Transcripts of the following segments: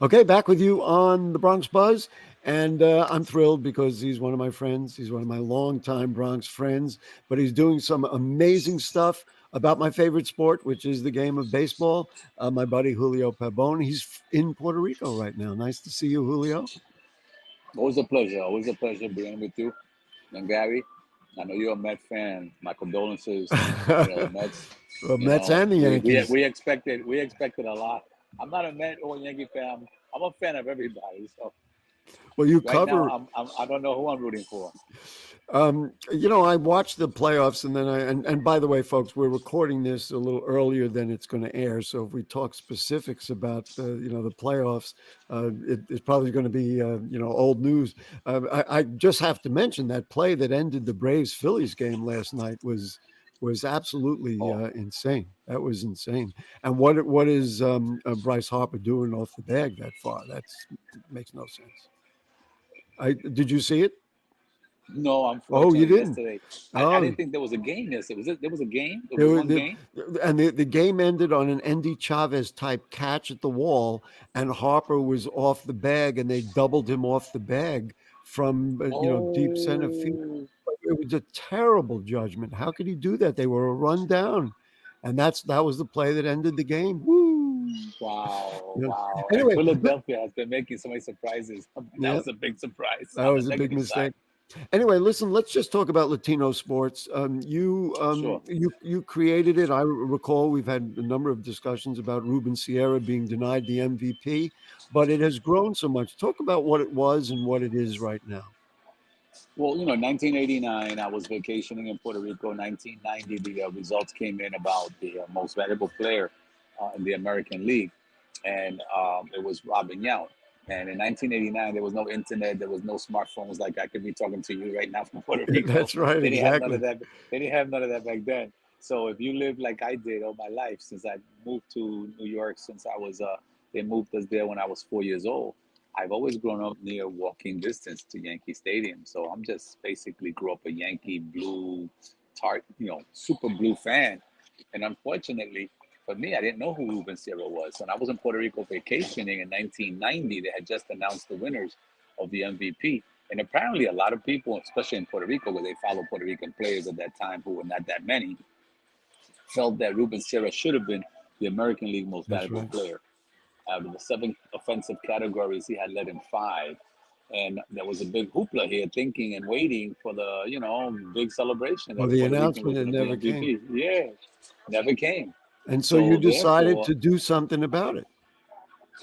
Okay, back with you on the Bronx Buzz. And I'm thrilled because he's one of my friends. He's one of my longtime Bronx friends, but he's doing some amazing stuff about my favorite sport, which is the game of baseball. My buddy Julio Pabón. He's in Puerto Rico right now. Nice to see you, Julio. Always a pleasure. Always a pleasure being with you. And Gary, I know you're a Met fan. My condolences. The Mets. Well, Mets and the Yankees. We expected a lot. I'm not a Met or Yankee fan. I'm a fan of everybody. So Well, you right now, cover. I don't know who I'm rooting for. I watched the playoffs, and then and by the way, folks, we're recording this a little earlier than it's going to air. So if we talk specifics about the playoffs, it's probably going to be old news. I just have to mention that play that ended the Braves Phillies game last night was absolutely Oh, insane. That was insane. And what is Bryce Harper doing off the bag that far? Makes no sense. I did you see it? no, Oh, you unfortunately, didn't. yesterday I Oh, didn't think there was a game yesterday. There was a game? There There was were one game? the game ended on an Andy Chavez type catch at the wall, and Harper was off the bag, and they doubled him off the bag from deep center field. Oh, It was a terrible judgment. How could he do that? They were a run down, and that was the play that ended the game. Woo! wow, Yeah. wow. And Anyway, Philadelphia has been making so many surprises. That yeah, was a big surprise that on the was a big negative side. mistake. Anyway, listen. Let's just talk about Latino sports. Sure. You created it. I recall we've had a number of discussions about Ruben Sierra being denied the MVP, but it has grown so much. Talk about what it was and what it is right now. Well, 1989, I was vacationing in Puerto Rico. 1990, the results came in about the most valuable player in the American League, and it was Robin Yount. And in 1989, there was no internet, there was no smartphones like I could be talking to you right now from Puerto Rico. That's right. They didn't have none of Exactly. that. They didn't have none of that back then. So if you live like I did all my life, since I moved to New York, since I was they moved us there when I was 4 years old. I've always grown up near walking distance to Yankee Stadium, so I'm just basically grew up a Yankee blue, super blue fan. And unfortunately for me, I didn't know who Ruben Sierra was. When I was in Puerto Rico vacationing in 1990, they had just announced the winners of the MVP. And apparently, a lot of people, especially in Puerto Rico, where they follow Puerto Rican players at that time, who were not that many, felt that Ruben Sierra should have been the American League most That's valuable right. player. Out of the seven offensive categories, he had led in five. And there was a big hoopla here, thinking and waiting for the, big celebration Well, that a the Puerto Rican announcement was it going to be never came, MVP. Yeah, never came. and so you So decided therefore, to do something about it.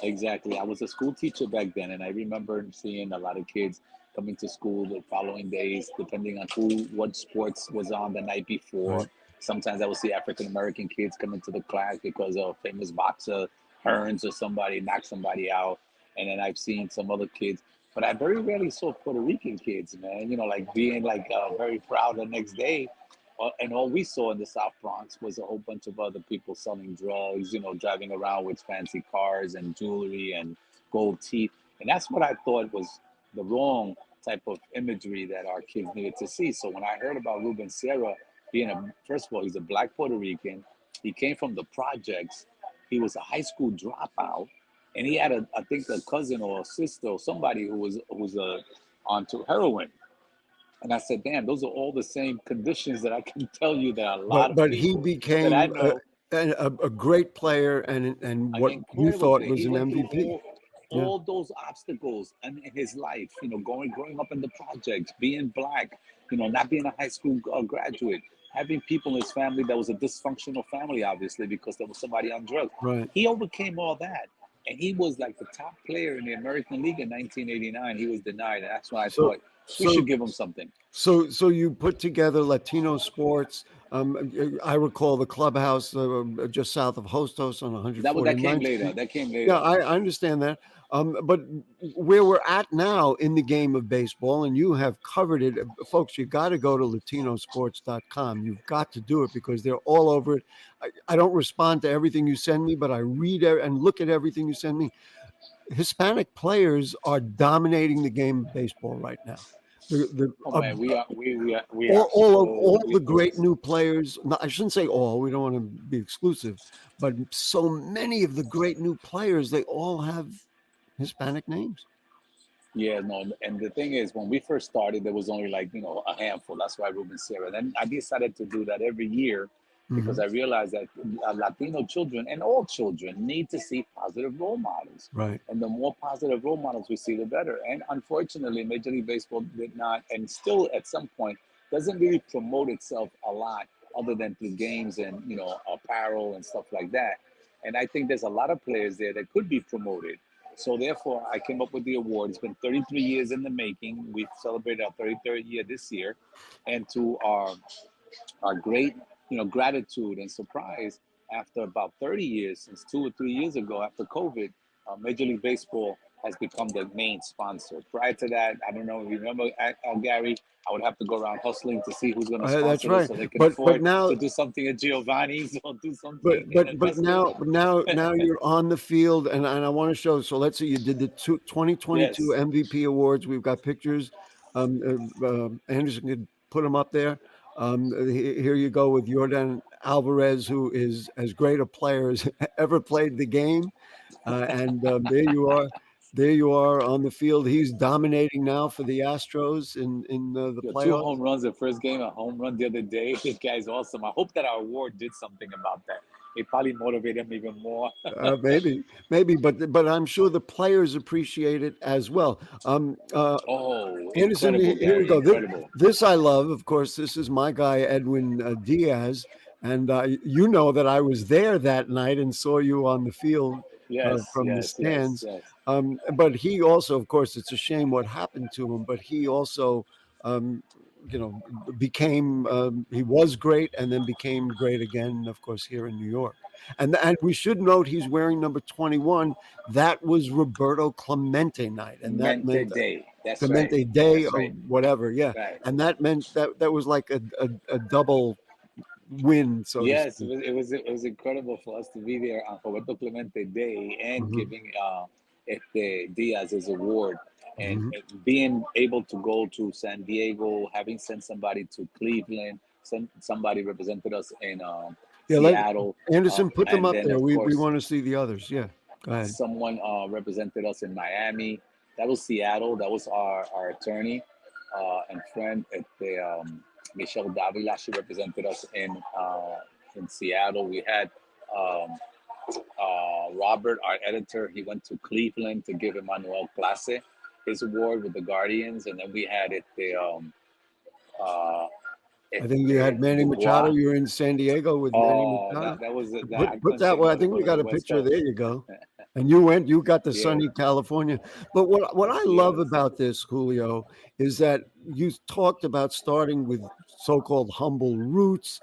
exactly, I was a school teacher back then, and I remember seeing a lot of kids coming to school the following days, depending on what sports was on the night before. Right. Sometimes I would see African American kids coming to the class because a famous boxer Hearns or somebody knocked somebody out, and then I've seen some other kids, but I very rarely saw Puerto Rican kids, man. Like being like very proud the next day. And all we saw in the South Bronx was a whole bunch of other people selling drugs, driving around with fancy cars and jewelry and gold teeth. And that's what I thought was the wrong type of imagery that our kids needed to see. So when I heard about Ruben Sierra being first of all, he's a black Puerto Rican. He came from the projects. He was a high school dropout. And he had I think a cousin or a sister or somebody who was onto heroin. And I said, damn, those are all the same conditions that I can tell you that a lot of But he people that I became know, a great player and an what you incredible thought player. was He an went through MVP. Yeah. all those obstacles in his life, growing up in the projects, being black, not being a high school graduate, having people in his family that was a dysfunctional family, obviously, because there was somebody on drugs. Right. He overcame all that. And he was like the top player in the American League in 1989. He was denied. And that's why I So thought we so should give him something. so you put together Latino sports. I recall the clubhouse just south of Hostos on That came 149th later. Street. That came Yeah, later. I understand that. But where we're at now in the game of baseball, and you have covered it, folks, you got to go to latinosports.com. You've got to do it because they're all over it. I don't respond to everything you send me, but I read and look at everything you send me. Hispanic players are dominating the game of baseball right now. The Oh man, we are all so the great ridiculous. new players. I shouldn't say all. We don't want to be exclusive, but so many of the great new players, they all have Hispanic names. Yeah, no, and the thing is, when we first started, there was only like a handful. That's why Ruben Serra. Then I decided to do that every year because Hmm. I realized that Latino children and all children need to see positive role models, Right. and the more positive role models we see, the better. And unfortunately, Major League Baseball did not, and still at some point doesn't really promote itself a lot, other than through games and apparel and stuff like that. And I think there's a lot of players there that could be promoted, so therefore, I came up with the award. It's been 33 years in the making. We've celebrated our 33rd year this year, and to our great gratitude and surprise, after about 30 years, since 2 or 3 years ago, after COVID, Major League Baseball has become the main sponsor. Prior to that, I don't know if you remember, Gary, I would have to go around hustling to see who's going to That's sponsor us right. so they can But afford now to do something at Giovanni's or do something But in but but Augusta. now but now now you're on the field, and I want to show. So let's say you did the 2022 Yes. MVP awards. We've got pictures. Anderson could put them up there. Here you go with Jordan Alvarez, who is as great a player as ever played the game. And there you are. There you are on the field. He's dominating now for the Astros in the Yo, two playoffs. home runs the first game, a home run the other day. This guy's awesome. I hope that our award did something about that. It probably motivated him even more. Maybe, but I'm sure the players appreciate it as well. Oh, Anderson, incredible, here we Gary. go. Incredible. This I love. Of course, this is my guy Edwin Diaz, and you know that I was there that night and saw you on the field Yes, from the yes, yes, stands. yes. But he also, of course, it's a shame what happened to him. But he also, um, became he was great and then became great again. Of course, here in New York, and we should note he's wearing number 21. That was Roberto Clemente night, and that Mente meant Day. That's right. Clemente Day That's or right. whatever. Yeah, Right. and that meant that was like a double win, so to Yes, speak. it was incredible for us to be there on Roberto Clemente Day and Hmm. giving Diaz his award, Hmm. and being able to go to San Diego, having sent somebody to Cleveland, somebody represented us in Yeah, let Seattle, Anderson put them and up then there. of We course want to see the others. Yeah, go ahead. someone represented us in Miami. That was Seattle. That was our attorney and friend at the Michelle Davila. She represented us in Seattle. We had um, Robert, our editor. He went to Cleveland to give Emmanuel Clase his award with the Guardians, and then we had uh, I think you had Manny Machado. Dubois. You were in San Diego with Manny Oh, Machado. that was it. That I Put couldn't that take way. I my think we foot on got the a West picture. Coast. There you go. And you went. You got the Yeah. sunny California. But what I love Yes. about this, Julio, is that you talked about starting with so-called humble roots.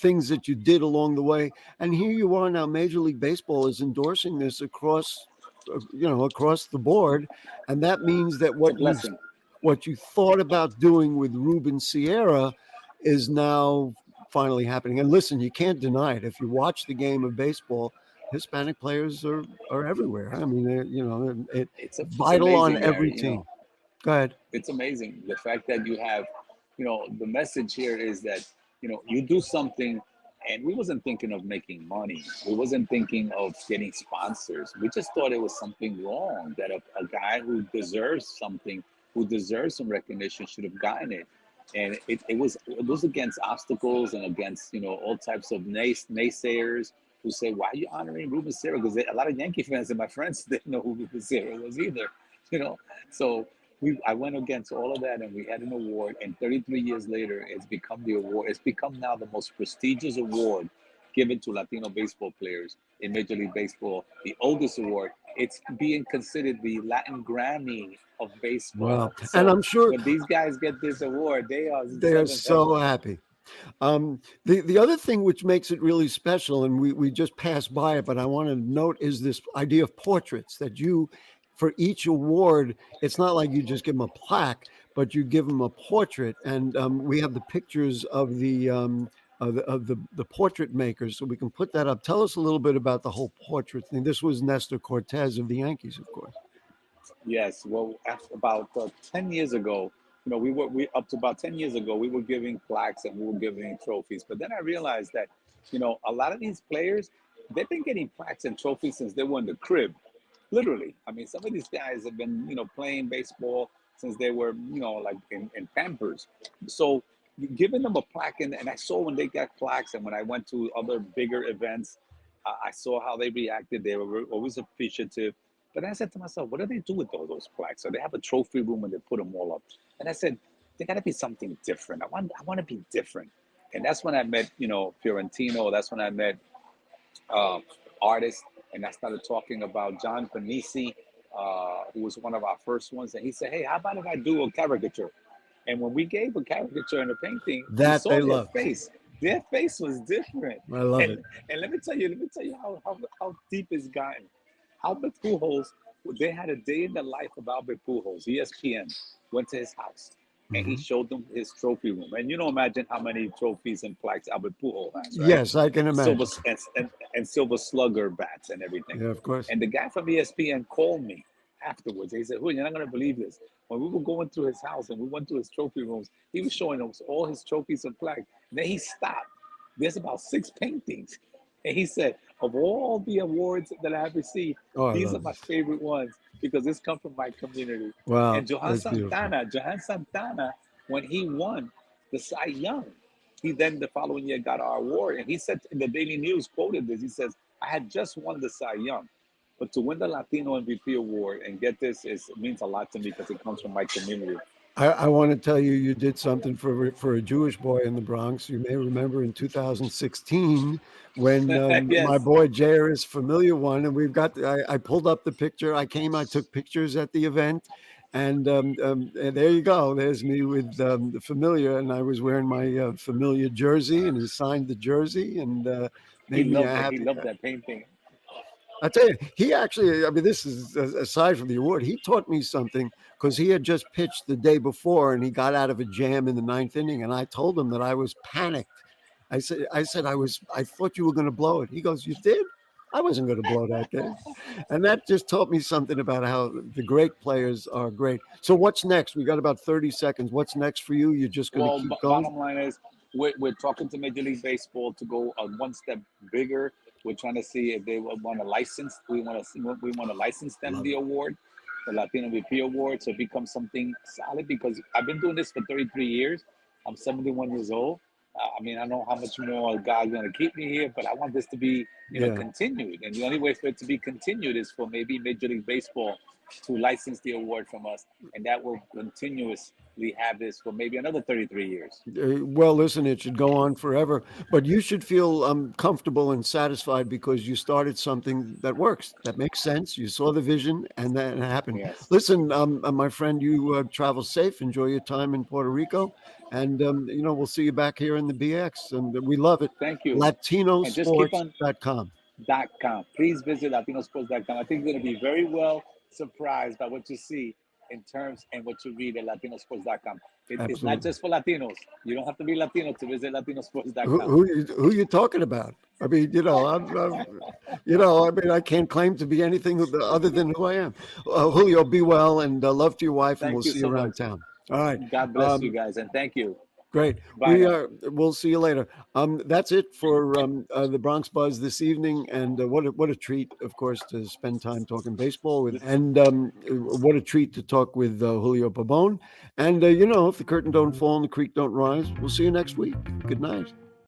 Things that you did along the way, and here you are now. Major League Baseball is endorsing this across, across the board, and that means that It's a blessing. what you thought about doing with Ruben Sierra is now finally happening. And listen, you can't deny it. If you watch the game of baseball, Hispanic players are everywhere. I mean, It's vital on amazing, every Gary. team. Go ahead. It's amazing the fact that you have, the message here is that you do something, and we wasn't thinking of making money. We wasn't thinking of getting sponsors. We just thought it was something wrong, that a guy who deserves something, who deserves some recognition, should have gotten it. And it was against obstacles and against all types of naysayers who say, why are you honoring Ruben Serra? Because a lot of Yankee fans and my friends didn't know who Ruben Serra was either. you know so I went against all of that, and we had an award. And 33 years later, it's become the award. It's become now the most prestigious award given to Latino baseball players in Major League Baseball. The oldest award. It's being considered the Latin Grammy of baseball. Wow. And So I'm sure when these guys get this award, they are in they're seventh so heaven. happy. The other thing which makes it really special, and we just passed by it, but I want to note, is this idea of portraits that you, for each award, it's not like you just give them a plaque, but you give them a portrait, and we have the pictures of the portrait makers, so we can put that up. Tell us a little bit about the whole portrait thing. This was Nestor Cortez of the Yankees, of course. Yes, well, after about 10 years ago, we up to about 10 years ago, we were giving plaques and we were giving trophies. But then I realized that, a lot of these players, they've been getting plaques and trophies since they were in the crib. literally. I mean, some of these guys have been, playing baseball since they were, like in Pampers. So giving them a plaque, and I saw when they got plaques, and when I went to other bigger events, I saw how they reacted. They were always appreciative. But I said to myself, what do they do with all those plaques? So they have a trophy room and they put them all up. And I said, there got to be something different. I want to be different. And that's when I met, Fiorentino. That's when I met uh, artists, and I started talking about John Panisi, who was one of our first ones. And he said, "Hey, how about if I do a caricature?" And when we gave a caricature and a painting, you That saw they their love. face. Their face was different. I love it. And let me tell you how deep it's gotten. Albert Pujols, they had a day in the life of Albert Pujols. ESPN went to his house and he Mhm. showed them his trophy room. And imagine how many trophies and plaques Albert Pujols has, right? Yes, I can Silver imagine. and silver slugger bats and everything. Yeah, of course. And the guy from ESPN called me afterwards. He said, "Julio, you're not gonna believe this. When we were going through his house and we went through his trophy rooms, he was showing us all his trophies and plaques. And then he stopped. There's about 6 paintings. And he said, of all the awards that I have received, Oh, I these are love my this. favorite ones because this come from my community." Wow, And Johan that's beautiful. Santana, when he won the Cy Young, he then the following year got our award. And he said in the Daily News, quoted this, he says, "I had just won the Cy Young. But to win the Latino MVP award and get this means a lot to me because it comes from my community." I want to tell you, you did something for a Jewish boy in the Bronx. You may remember in 2016 when my Yes, boy Jairus Familiar won, and we've got. I pulled up the picture. I took pictures at the event, and there you go. There's me with the Familiar, and I was wearing my Familiar jersey, and he signed the jersey, and he made me a loved it. He happy. loved that painting. I tell you, he actually, I mean, this is aside from the award, he taught me something because he had just pitched the day before and he got out of a jam in the ninth inning. And I told him that I was panicked. I thought you were going to blow it. He goes, "You did?" I wasn't going to blow that day. And that just taught me something about how the great players are great. So what's next? We got about 30 seconds. What's next for you? You're just going to Well, keep going? bottom line is we're talking to Major League Baseball to go one step bigger. We're trying to see if they want to license. We want to license them Love the it. award, the Latino VP award, so it becomes something solid. Because I've been doing this for 33 years. I'm 71 years old. I mean, I know how much more God's going to keep me here, but I want this to be, Yeah. continued. And the only way for it to be continued is for maybe Major League Baseball to license the award from us, and that will continuously have this for maybe another 33 years. Well, listen, it should go on forever, but you should feel comfortable and satisfied because you started something that works, that makes sense. You saw the vision, and that happened. Yes. Listen, my friend, you travel safe. Enjoy your time in Puerto Rico, and we'll see you back here in the BX, and we love it. Thank you. And just keep on Latinosports.com. .com. Please visit latinosports.com. I think you're going to be very well surprised by what you see in terms and what you read at latinosports.com. It's not Absolutely. just for Latinos. You don't have to be Latino to visit Who, latinosports.com. who you talking about? I mean, I mean, I can't claim to be anything other than who I am. Julio, be well and love to your wife, and we'll Thank you see you so around much. town. All right. God bless you Um, guys, and thank you. great. Bye now. We'll see you later. That's it for the Bronx Buzz this evening, and what a treat, of course, to spend time talking baseball with, and what a treat to talk with Julio Pabón. And if the curtain don't fall and the creek don't rise, we'll see you next week. Good night.